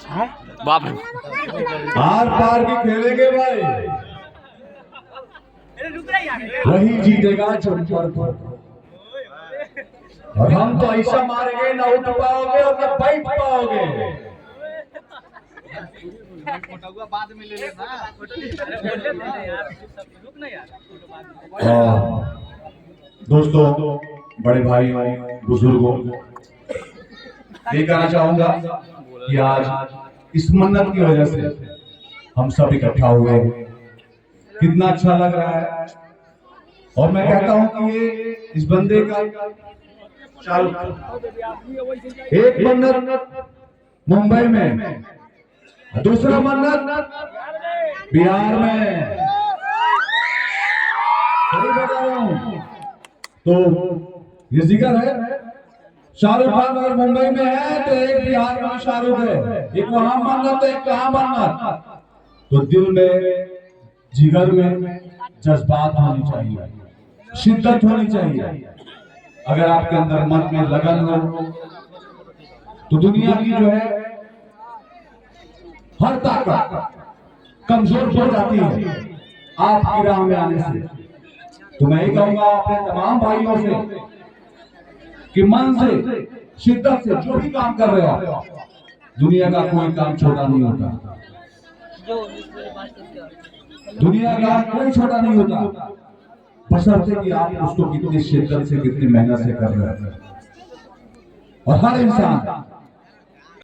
बाप आर पार की खेलेंगे भाई, वही जीतेगा चौपर पर। और हम तो ऐसा मारेंगे ना उठ पाओगे और ना बैठ पाओगे। बाद में ले लेना। दोस्तों, बड़े भाई बुजुर्गों, ये कहना चाहूंगा कि आज इस मन्नत की वजह से हम सब इकट्ठा हुए, कितना अच्छा लग रहा है। और मैं कहता हूं कि ये इस बंदे का चाल, एक मन्नत मुंबई में, दूसरा मन्नत बिहार में, सही बता रहा हूं। तो ये जिक्र है, शाहरुख खान अगर मुंबई में है तो एक बिहार में शाहरुख है, एक वहां मन्नत है, एक कहां मन्नत। तो दिल में, जिगर में जज्बात होनी चाहिए, शिद्दत होनी चाहिए। अगर आपके अंदर मन में लगन हो तो दुनिया की जो है हर ताकत कमजोर हो जाती है आपकी राह में आने से। तो मैं ही कहूंगा अपने तमाम भाइयों से कि मन से, शिद्दत से जो भी काम कर रहे हो, दुनिया का कोई काम छोटा नहीं होता, दुनिया का कोई छोटा नहीं होता, बशर्ते कि आप उसको कितनी शिद्दत से, कितनी मेहनत से कर रहे हैं। और हर इंसान